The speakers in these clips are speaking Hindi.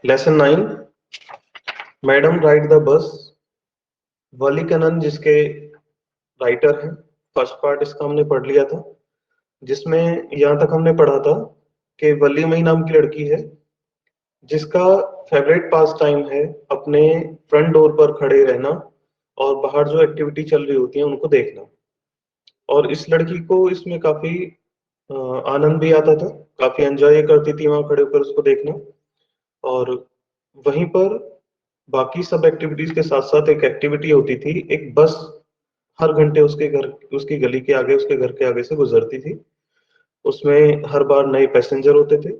Lesson 9, madam ride the bus. वली कनन जिसके राइटर हैं, फर्स्ट पार्ट इसका हमने पढ़ लिया था, जिसमें यहां तक हमने पढ़ा था कि वली मई नाम की लड़की है जिसका फेवरेट पास टाइम है अपने फ्रंट डोर पर खड़े रहना और बाहर जो एक्टिविटी चल रही होती है उनको देखना। और इस लड़की को इसमें काफी आनंद भी आता था, काफी एंजॉय करती थी वहां खड़े होकर उसको देखना। और वहीं पर बाकी सब एक्टिविटीज के साथ साथ एक एक्टिविटी होती थी, एक बस हर घंटे उसकी गली के आगे, उसके घर के आगे से गुजरती थी। उसमें हर बार नए पैसेंजर होते थे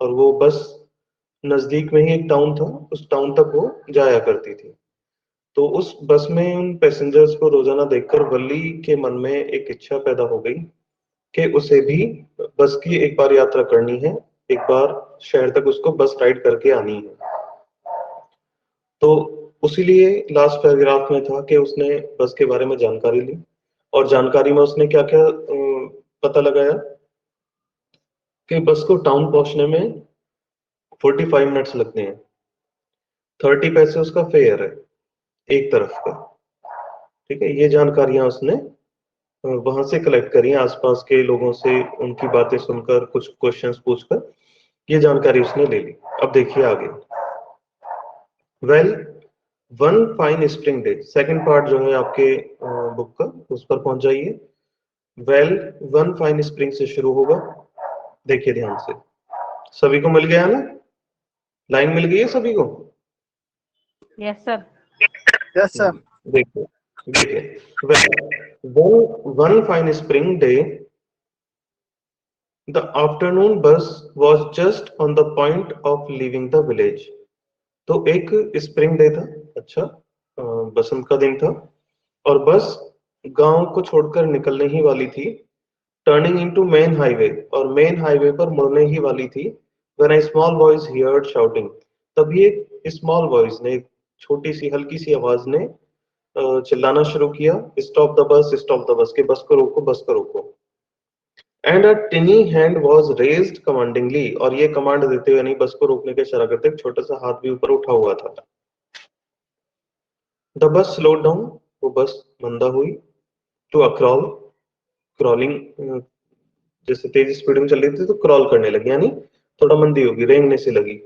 और वो बस नजदीक में ही एक टाउन था, उस टाउन तक वो जाया करती थी। तो उस बस में उन पैसेंजर्स को रोजाना देखकर वल्ली के मन में एक इच्छा पैदा हो गई कि उसे भी बस की एक बार यात्रा करनी है, एक बार शहर तक उसको बस राइड करके आनी है। तो उसीलिए लास्ट पैराग्राफ में था कि उसने बस के बारे में जानकारी ली, और जानकारी में उसने क्या क्या पता लगाया कि बस को टाउन पहुंचने में 45 मिनट्स लगते हैं, 30 पैसे उसका फेयर है एक तरफ का। ठीक है, ये जानकारियां उसने वहां से कलेक्ट करी, आसपास के लोगों से उनकी बातें सुनकर, कुछ क्वेश्चंस पूछकर ये जानकारी उसने ले ली। अब देखिए आगे। Well, one fine spring day, second part जो है आपके बुक का, उस पर पहुंच जाइए। वेल, वन फाइन स्प्रिंग से शुरू होगा। देखिए ध्यान से, सभी को मिल गया ना? लाइन मिल गई है सभी को? Yes sir. Yes sir. देखिए देखिए, well, one fine spring day the afternoon bus was just on the point of leaving the village। तो एक स्प्रिंग डे था, अच्छा बसंत का दिन था, और बस गांव को छोड़कर निकलने ही वाली थी, टर्निंग इनटू मेन हाईवे, और मेन हाईवे पर मुड़ने ही वाली थी। When a small voice heard shouting, तभी एक स्मॉल वॉइस ने, एक छोटी सी हल्की सी आवाज ने चिल्लाना शुरू किया, stop the bus, stop the bus, के बस को रोको, बस को रोको। And a tiny hand was raised commandingly, और ये कमांड देते हुए नहीं, बस को रोकने के इशारा करते, एक छोटा सा हाथ भी ऊपर उठा हुआ था। द बस स्लोड डाउन, वो बस मंदा हुई, टू अ क्रॉल, क्रॉलिंग, जैसे तेज स्पीड में चल रही थी तो क्रॉल करने लगी, यानी थोड़ा मंदी होगी, रेंगने से लगी।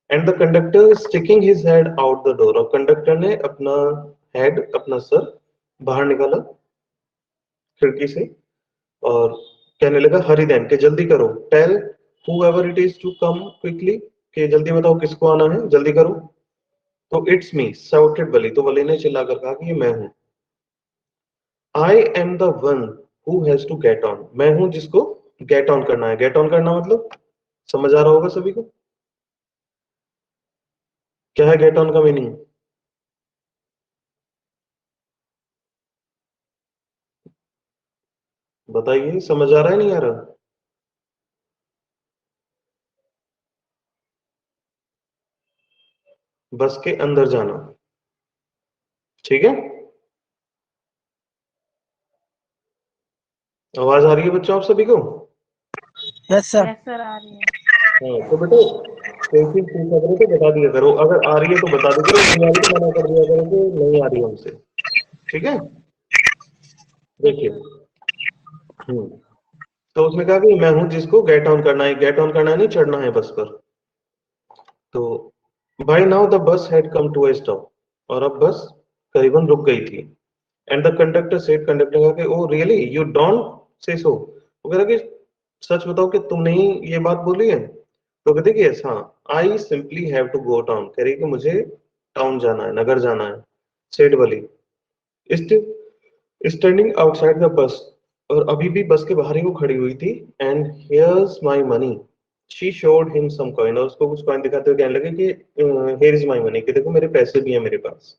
And the conductor sticking his head out the door, और कंडक्टर ने अपना हेड, अपना सर बाहर निकाला खिड़की से और कहने लगा, हरी देन, के जल्दी करो, tell whoever it is to come quickly, के जल्दी बताओ किसको आना है, जल्दी करो। तो इट्स मी शाउटेड वली, तो वली ने चिल्लाकर कहा कि ये मैं हूं। I am the one who has to get on, मैं हूं जिसको गेट ऑन करना है। गेट ऑन करना मतलब समझ आ रहा होगा सभी को, क्या है गेट ऑन का मीनिंग? बताइए, समझ आ रहा है नहीं आ रहा? बस के अंदर जाना, ठीक है? आवाज आ रही है बच्चों आप सभी को? Yes sir. यस सर आ रही है। हाँ, तो बेटे कोई चीज पूछा करो तो बता दिया करो, अगर आ रही है तो बता दिया करो, नहीं आ रही तो मना कर दिया करो कि नहीं आ रही हमसे, ठीक है? देखिए, तो उसने कहा कि मैं हूं जिसको गेट ऑन करना है, गेट ऑन करना है नहीं, चढ़ना है बस पर। तो by now the bus had come to a stop, और अब बस करीबन रुक गई थी। And the conductor said, conductor कहा कि oh really you don't say सो, वो कह रहा कि सच बताओ कि तुमने ही ये बात बोली है? तो कहते कि यस, हाँ, I simply have to go town, कह रही कि मुझे टाउन जाना है, नगर जाना है। Said Wali standing outside the bus, और अभी भी बस के बाहर ही वो खड़ी हुई थी। And here's my money, she showed him some coin, और उसको कुछ कॉइन दिखाते हुए कहने लगे कि हियर इज माय मनी, कि देखो मेरे पैसे भी हैं मेरे पास।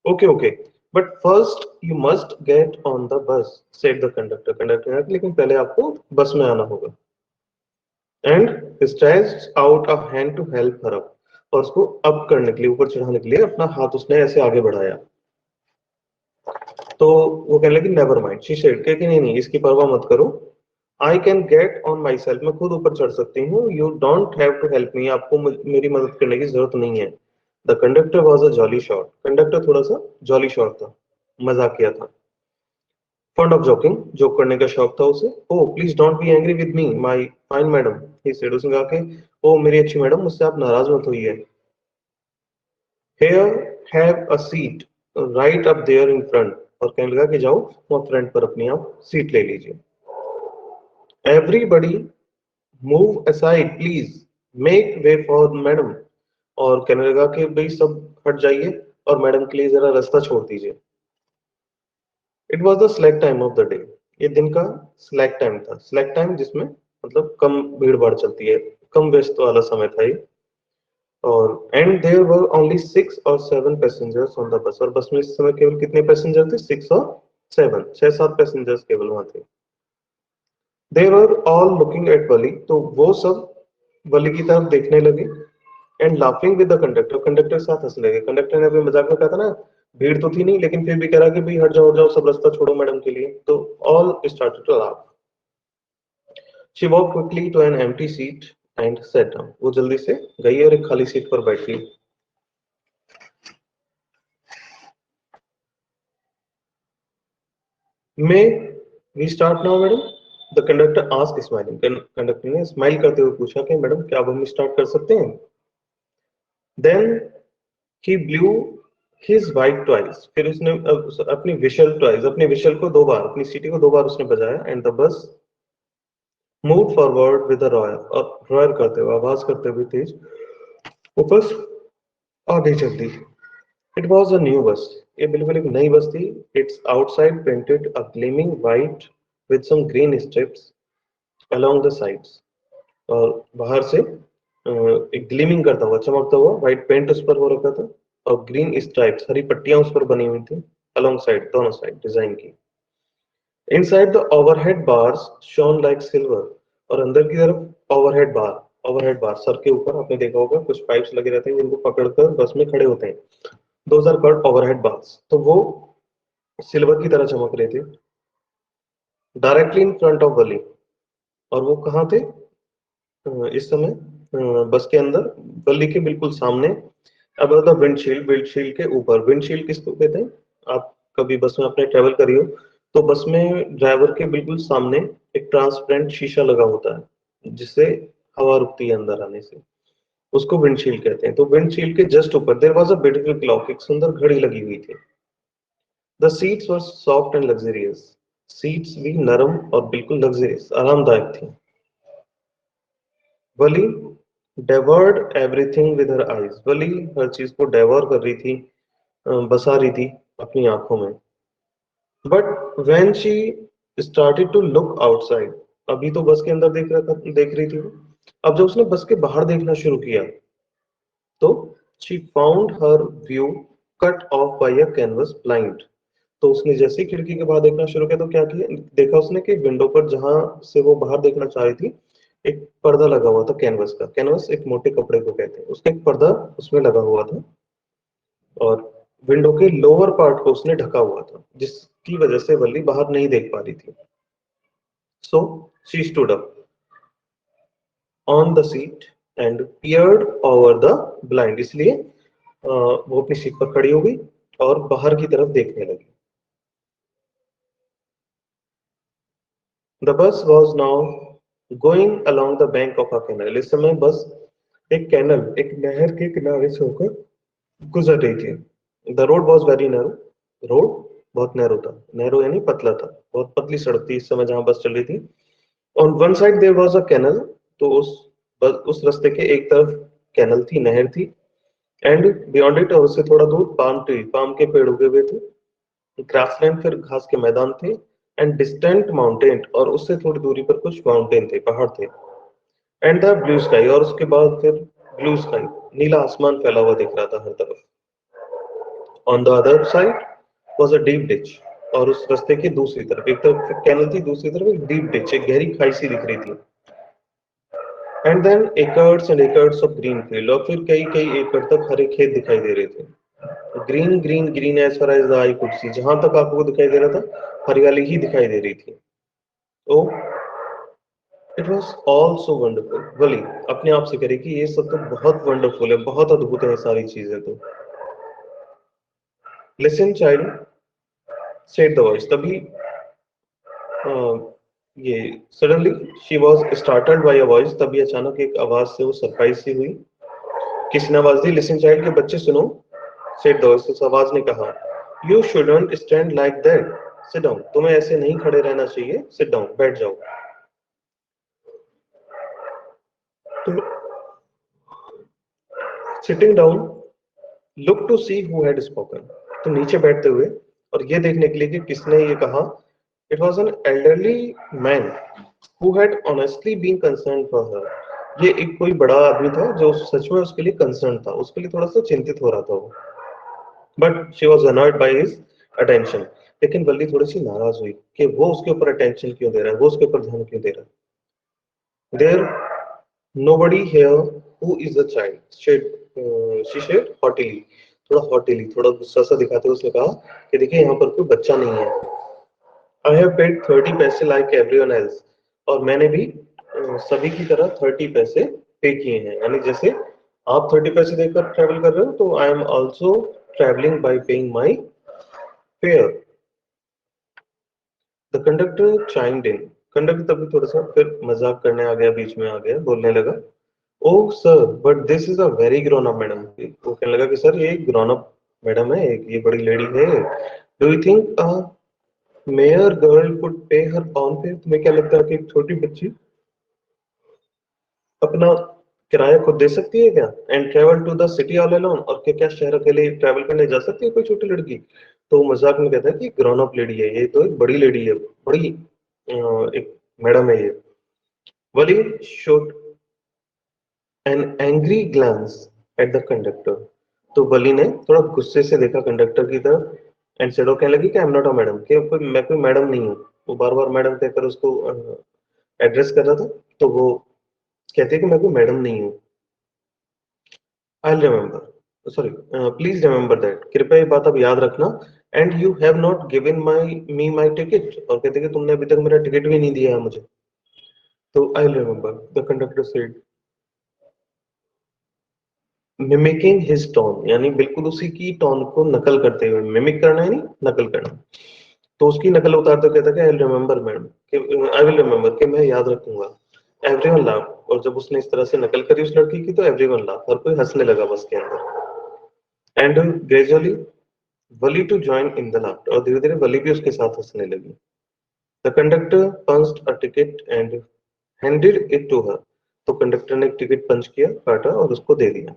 Okay okay, but first you must get on the bus, said the conductor, conductor, लेकिन पहले आपको बस में आना होगा। And stretched out a hand to help her up, और उसको अप करने के लिए, ऊपर चढ़ाने के लिए अपना हाथ उसने ऐसे आगे बढ़ाया। तो वो कहने लगी नेवर माइंड, शी सेड, कि नहीं नहीं इसकी परवाह मत करो, I can get on myself, मैं खुद ऊपर चढ़ सकती हूँ. You don't have to help me, आपको मेरी मदद करने की जरूरत नहीं है. The conductor was a jolly sort, conductor थोड़ा सा जॉली शॉट था, मजाकिया था. फॉन्ड ऑफ जोकिंग, जोक करने का शौक था उसे. Oh please don't be angry with me my fine madam, he said, उसने कहा कि ओ मेरी अच्छी मैडम, मुझसे आप नाराज मत होइए. Here, have a seat right up there in front, और कहने लगा कि जाओ वहाँ फ्रंट पर अपनी आप सीट ले लीजिए. Everybody move aside please, make way for madam, और कहने लगा कि भाई सब हट जाइए और मैडम के लिए जरा रास्ता छोड़ दीजिए. It was the slack time of the day, ये दिन का स्लैक टाइम था. स्लैक टाइम जिसमें मतलब कम भीड़ भाड़ चलती है, कम व्यस्त वाला समय था ये. और and there were only 6 or 7 passengers on the bus, और बस में इस समय केवल कितने पैसेंजर थे? 6 और 7, 6-7 पैसेंजर्स केवल वहां थे. दे वर ऑल लुकिंग एट वली, तो वो सब वली की तरफ देखने लगे. And laughing with the conductor, conductor के साथ हंसने लगे. कंडक्टर ने अभी मजाक में कहा था ना, भीड़ तो थी नहीं लेकिन फिर भी कह रहा कि भाई हट जाओ सब रास्ता छोड़ो मैडम के लिए. तो all started to laugh. She walk quickly to an empty seat and sat down, वो जल्दी से गई और एक खाली सीट पर बैठ गई. May we start now, madam? The conductor ask smiling, conductor ने स्माइल करते हुए पूछा कि मैडम क्या अब हम स्टार्ट कर सकते हैं? Then he blew his white twice, फिर उसने अपनी विशल ट्वाइस, अपनी विशल को 2 बार, अपनी सीटी को 2 बार उसने बजाया. And the bus move forward with the royal, और रॉयल करते हुए, आवाज करते हुए तेज वो बस आगे चल दी. It was a new bus, ये बिल्कुल एक नई बस थी. Its outside painted a gleaming white with some green stripes along the sides, और बाहर से एक ग्लीमिंग करता हुआ, चमकता हुआ व्हाइट पेंट उस पर हो रखा था, और ग्रीन स्ट्राइप्स, हरी पट्टियां उस पर बनी हुई थी अलोंग साइड, दोनों साइड डिजाइन की. Inside the overhead bars shown like silver, और अंदर की तरफ ओवरहेड बार, ओवरहेड बार सर के ऊपर आपने देखा होगा कुछ पाइप्स लगे रहते हैं जिनको पकड़कर बस में खड़े होते हैं. Those are called overhead bars, तो वो सिल्वर की तरह चमक रहे थे. Directly in front of Valli, और वो कहाँ थे इस समय? बस के अंदर, गली के बिल्कुल सामने. अब द विंडशील्ड, विंडशील्ड के ऊपर. विंडशील्ड किसको कहते हैं? आप कभी बस में अपने ट्रेवल करी हो तो बस में ड्राइवर के बिल्कुल सामने एक ट्रांसपेरेंट शीशा लगा होता है जिससे हवा रुकती है अंदर आने से, उसको विंडशील्ड कहते हैं. तो विंडशील्ड के जस्ट ऊपर there was a beautiful clock, एक सुंदर घड़ी लगी हुई थी. The seats were soft and luxurious, seats भी नरम और बिल्कुल लग्जरियस, आरामदायक थी. वली devoured everything with her eyes, वली हर चीज को devour कर रही थी, बसा रही थी अपनी आंखों में. But when she started to look outside, अभी तो बस के अंदर देख रही थी वो. अब जब उसने बस के बाहर देखना शुरू किया तो she found her view cut off by a canvas blind, तो उसने जैसे ही खिड़की के बाहर देखना शुरू किया तो क्या किया, देखा उसने कि विंडो पर जहां से वो बाहर देखना चाह रही थी एक पर्दा लगा हुआ था कैनवस का. कैनवस एक मोटे कपड़े को कहते हैं, उसका एक पर्दा उसमें लगा हुआ था और विंडो के लोअर पार्ट को उसने ढका हुआ था जिसकी वजह से वल्ली बाहर नहीं देख पा रही थी. So she stood up on the seat and peered over the blind, इसलिए वो अपनी सीट पर खड़ी हो गई और बाहर की तरफ देखने लगी. The bus was now going along the bank of a canal. इस समय बस एक कैनल, एक नहर के किनारे से होकर गुजर रही थी. The road was very narrow. Road बहुत नैरो था, नैरो यानी पतला था, बहुत पतली सड़क थी इस समय जहां बस चल रही थी. On one side there was a canal, तो उस रास्ते के एक तरफ कैनल थी, नहर थी. एंड बियॉन्ड इट, और उससे थोड़ा दूर पाम ट्री, पाम के पेड़ उगे हुए थे. ग्रासलैंड, फिर घास के मैदान थे. एंड डिस्टेंट माउंटेन, और उससे थोड़ी दूरी पर कुछ माउंटेन थे, पहाड़ थे. एंड द ब्लू स्काई, और उसके बाद फिर ब्लू स्काई, नीला आसमान फैला हुआ दिख रहा था हर तरफ. On the other side was a deep ditch, और उस रास्ते की दूसरी तरफ, एक तरफ कैनल थी, दूसरी तरफ एक डीप डिच, एक गहरी खाई सी दिख रही थी. And then acres of green field, और फिर कई कई एकड़ तक हरे खेत दिखाई दे रहे थे. Green green green as far as the eye could see, जहां तक आपको दिखाई दे रहा था हरियाली ही दिखाई दे रही थी. तो it was all so wonderful. Valli अपने आप से करे कि ये सब तो बहुत वंडरफुल है, बहुत अद्भुत है सारी चीजें। तो listen child said the voice. तभी ये suddenly she was startled by a voice. तभी अचानक एक आवाज से वो सरप्राइज सी हुई। किसने आवाज दी? लिसन चाइल्ड के बच्चे सुनो। Said the voice. उस आवाज ने कहा, you shouldn't stand like that, sit down. तुम्हें ऐसे नहीं खड़े रहना चाहिए, सिट डाउन, बैठ जाओ। तो sitting down, look to see who had spoken. तो नीचे बैठते हुए और ये देखने के लिए कि किसने ये कहा। It was an elderly man who had honestly been concern for her. ये एक कोई बड़ा आदमी था जो सच में उसके लिए कंसर्न था, उसके लिए थोड़ा सा चिंतित हो रहा था वो। But she was annoyed by his attention. लेकिन बल्ली थोड़ी सी नाराज हुई कि वो उसके ऊपर अटेंशन क्यों दे रहा है, वो उसके ऊपर ध्यान क्यों दे रहा है। There nobody here who is a child, she said haughtily। थोड़ा हॉटिली, थोड़ा गुस्सा सा दिखाते हुए उसने कहा कि देखिए यहाँ पर कोई बच्चा नहीं है। आई हैव पेड 30 पैसे लाइक एवरीवन एल्स। और मैंने भी सभी की तरह 30 पैसे पे किए हैं। यानी जैसे आप 30 पैसे देकर ट्रैवल कर रहे हो, तो I am also travelling by paying my fare. The conductor chimed in. Conductor तभी थोड़ा सा फिर मजाक करने आ गया, बीच में आ गया, बोलने लगा, oh sir, but this is a very grown up madam. वो कहने लगा कि सर ये एक ग्रोन अप मैडम है, एक ये बड़ी लेडी है। Do you think a mayor girl could पे हर पाउंड पे? तुम्हें क्या लगता है कि एक छोटी बच्ची अपना किराया खुद दे सकती है क्या? And travel to the city all alone. और क्या शहर अकेले ट्रैवल करने जा सकती है कोई छोटी लड़की? तो वो मजाक में कहता है कि ग्रोन अप लेडी है ये, तो एक बड़ी लेडी है, बड़ी एक मैडम है ये। Valli shot an angry glance at the conductor. तो बली ने थोड़ा गुस्से से देखा कंडक्टर की तरफ। एंड सेड, कहने लगी कि आई एम नॉट अ मैडम, कि मैं कोई मैडम नहीं हूँ। वो बार बार मैडम कहकर उसको एड्रेस कर रहा था। तो वो कहते हैं कि मैं कोई मैडम नहीं हूँ। I remember, sorry, please remember that. कृपया ये बात अब याद रखना। And you have not given my ticket. और कहते हैं कि तुमने अभी तक मेरा टिकट भी नहीं दिया है मुझे। तो I remember, the conductor said, mimicking his tone. यानी बिल्कुल उसी की टोन को नकल करते हुए। मिमिक करना है, नहीं नकल करना। तो उसकी नकल उतारते हुए कहता कि I will remember madam, I will remember, कि मैं याद रखूंगा। Everyone laugh. और जब उसने इस तरह से नकल करी उस लड़की की, तो एवरीवन लाफ, हर कोई हंसने लगा बस के अंदर। And gradually Valli to join in the laughter. और धीरे धीरे वली भी उसके साथ हंसने लगी। The conductor punched a ticket and handed it to her. तो कंडक्टर ने एक टिकट पंच किया, काटा और उसको दे दिया।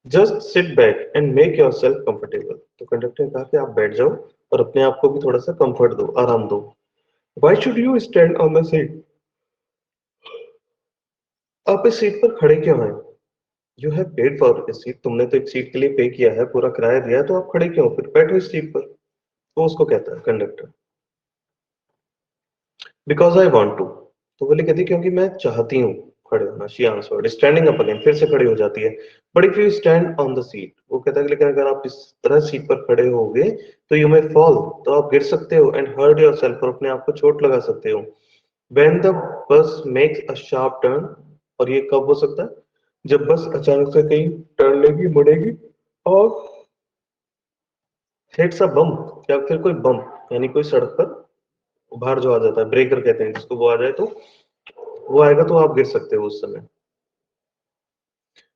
Just sit back and make your self comfortable. तो कंडक्टर ने कहा कि आप बैठ जाओ और अपने आप को भी थोड़ा सा कंफर्ट दो, आराम दो। Why should you stand on the seat? आप इस सीट पर खड़े क्यों हैं? You have paid for this seat. तुमने तो एक सीट के लिए पे किया है, पूरा किराया दिया है, तो आप खड़े क्यों? फिर बैठो इस सीट पर। तो उसको कहता है conductor, because I want to. तो बोले, कहती क्योंकि मैं चाहती हूँ खड़े होना। She answered, standing up again. फिर से खड़ी हो जाती है। But if you stand on the seat, वो कहता है कि लेकिन अगर आप इस तरह सीट पर खड़े होगे तो यू मे फॉल, तो आप गिर सकते हो। एंड हर्ट योर सेल्फ, और अपने आप को चोट लगा सकते हो। When the bus makes a sharp turn. और ये कब हो सकता है? जब बस अचानक से कहीं टर्न लेगी, मुड़ेगी, और हिट्स अ बम्प, या फिर कोई बम्प, यानी कोई सड़क पर उभार जो आ जाता है, ब्रेकर कहते हैं जिसको, वो आ जाए, तो वो आएगा तो आप गिर सकते हो उस समय।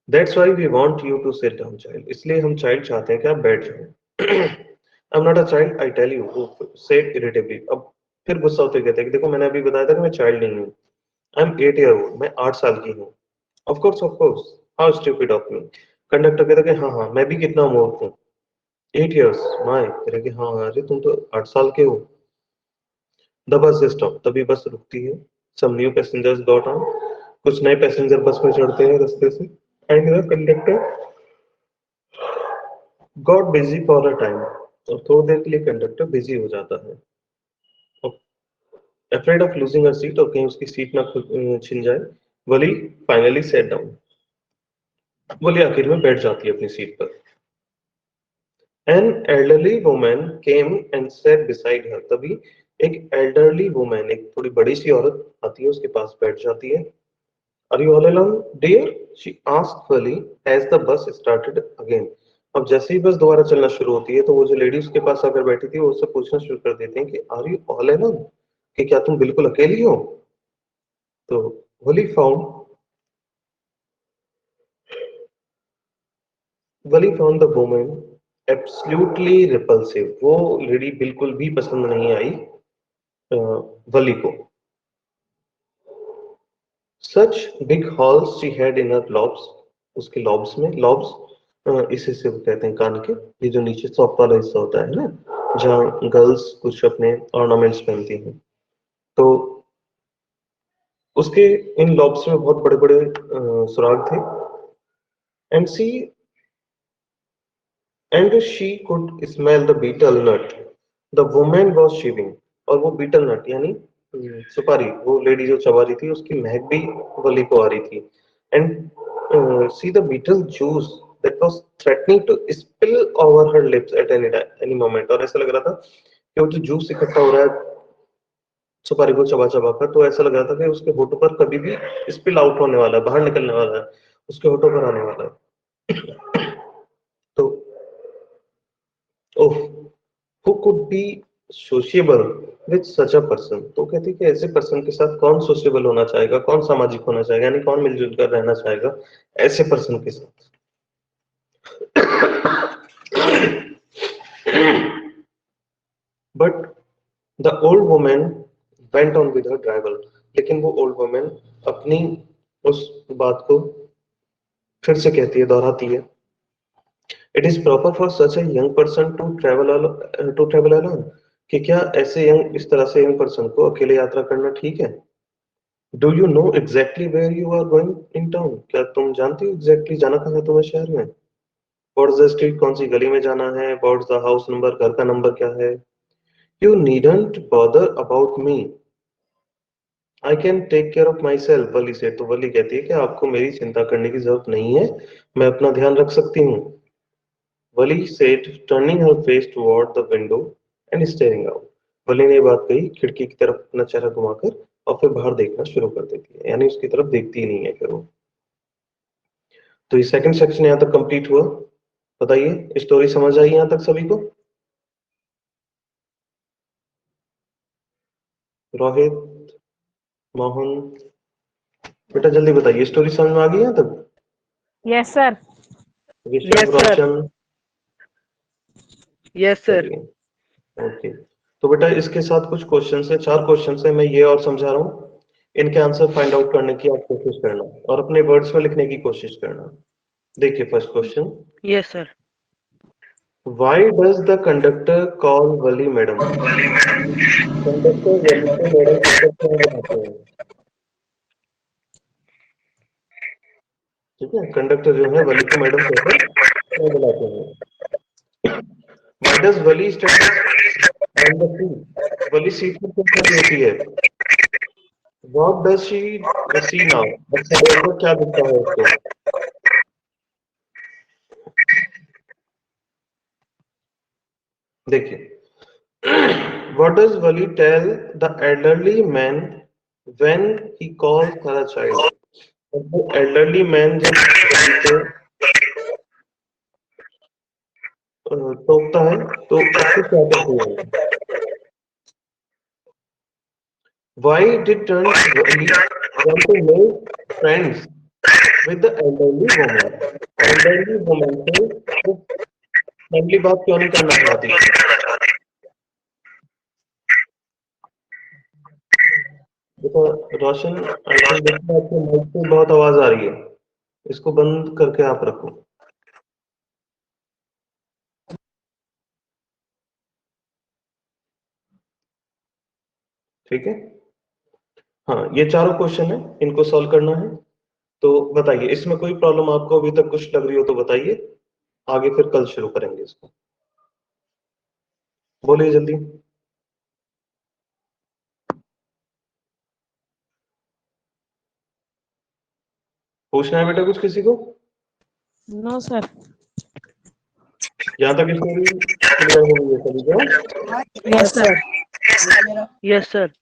That's why we want you to sit down child. इसलिए हम चाइल्ड चाहते हैं कि आप बैठ जाओ। I am not a child, I tell you, she said irritably. अब फिर गुस्सा होते कहते हैं कि देखो मैंने अभी बताया था कि मैं चाइल्ड नहीं हूँ। आई एम 8 ईयर ओल्ड, मैं 8 साल की हूँ। Of course, of course, how stupid of me. Conductor कहता है कि हाँ हाँ, मैं भी कितना मूर्ख हूँ। 8 years, माय, कह रहे कि हाँ हाँ, अरे तुम तो 8 साल के हो। The bus stop. तभी बस रुकती है। Some new passengers got on. कुछ नए पैसेंजर बस में चढ़ते हैं रास्ते से। And the conductor got busy for a time. और थोड़ी देर के लिए कंडक्टर बिजी हो जाता है, afraid of losing a seat, और कहीं उसकी सीट ना छिन जाए। वली फाइनली सेट डाउन। वली आखिर में बैठ जाती है अपनी सीट पर। An elderly woman came and set beside her. तभी एक एल्डरली वुमेन, एक थोड़ी बड़ी सी औरत आती है, उसके पास बैठ जाती है। Are you all alone dear, she asked Valli as the bus started again. अब जैसे ही बस दोबारा चलना शुरू होती है तो वो जो लेडी उसके पास आकर बैठी थी वो उससे पूछना शुरू कर देते हैं कि आर यू ऑल अलोन, कि क्या तुम बिल्कुल अकेली हो। तो Valli found Valli found the woman absolutely repulsive. वो लेडी बिल्कुल भी पसंद नहीं आई वली को। Such big holes she had in her lobes, उसके लॉब्स में, लॉब्स इसे से कहते हैं कान के, ये जो नीचे सॉफ्ट वाला हिस्सा होता है ना, जहाँ गर्ल्स कुछ अपने ऑर्नामेंट्स पहनती हैं। तो उसके इन लॉब्स में बहुत बड़े बड़े सुराग थे। And she and she could smell the betel nut the woman was chewing. और वो बीटल नट यानी सुपारी, वो लेडी जो चबा रही थी उसकी महक भी वली को आ रही थी। And see the betel juice that was threatening to spill over her lips at any moment. और ऐसा लग रहा था कि वो जो जूस इकट्ठा हो रहा है सुपारी को चबा चबा कर, तो ऐसा लग रहा था कि उसके होठों पर कभी भी स्पिल आउट होने वाला है, बाहर निकलने वाला है, उसके होठों पर आने वाला है। तो ओह, who could be sociable with such a person। तो कहती है कि ऐसे पर्सन के साथ कौन सोशेबल होना चाहेगा, कौन सामाजिक होना चाहेगा, यानी कौन मिलजुल कर रहना चाहेगा ऐसे पर्सन के साथ। But the old women went on with her drivel. लेकिन वो ओल्ड वुमेन अपनी उस बात को फिर से कहती है, दोहराती है। It is proper for such a young person to travel alone, कि क्या ऐसे यंग, इस तरह से यंग पर्सन को अकेले यात्रा करना ठीक है। Do you know exactly where you are going in town, क्या तुम जानती हो एग्जैक्टली जाना कहाँ है तुम्हें शहर में। व्हाट्स द स्ट्रीट, कौन सी गली में जाना है। व्हाट्स द हाउस नंबर, घर का नंबर क्या है। You needn't bother about me, I can take care of myself, Valli से। तो वली कहती है कि आपको मेरी चिंता करने की जरूरत नहीं है, मैं अपना ध्यान रख सकती हूँ। Valli said turning her face toward the window and staring out. Valli ने ये बात कही खिड़की की तरफ अपना चेहरा घुमाकर, और फिर बाहर देखना शुरू कर देती है, यानी उसकी तरफ देखती ही नहीं है फिर वो। तो ये सेकंड सेक्शन यहाँ तक कंप्लीट हुआ। बताइए, स्टोरी समझ आई यहाँ तक सभी को। रोहित, मोहन, बेटा जल्दी बताइए, स्टोरी समझ में आ गई यहाँ तक। Yes, sir. Rishabh, Yes, sir. रोशन, Yes, sir. चलिए ओके। तो बेटा इसके साथ कुछ क्वेश्चन है, 4 क्वेश्चन है, मैं ये और समझा रहा हूँ। इनके आंसर फाइंड आउट करने की आप कोशिश करना और अपने वर्ड्स में लिखने की कोशिश करना। देखिए first question, Yes, sir. Why does the conductor call Valli madam. Conductor Valli को मैडम कहकर क्यों बुलाते हैं। ठीक है, कंडक्टर जो है वली को मैडम कहकर क्यों बुलाते हैं। Why does Valli study on the seat, Valli seat पर क्यों खड़ी होती है। What does she see now, अच्छा देखो क्या दिखता है उसको। देखिए, what does Valli tell the elderly man when he calls her a child. वो एल्डरली मैन जब वली को टोकता है तो उसको क्या कहते हैं। Why did turns Valli want to make friends with the elderly woman. Elderly woman से वो फ्रेंडली बात क्यों नहीं करना चाहती। देखो रोशन, आई थिंक देखो आपके माइक से बहुत आवाज आ रही है, इसको बंद करके आप रखो। ठीक है, हाँ ये चारों क्वेश्चन है, इनको सॉल्व करना है। तो बताइए, इसमें कोई प्रॉब्लम आपको अभी तक कुछ लग रही हो तो बताइए, आगे फिर कल शुरू करेंगे इसको। बोलिए जल्दी। पूछना है बेटा कुछ किसी को। No, sir. यहाँ तक स्टोरी क्लियर हो गई है सभी को। Yes, sir. Yes, sir.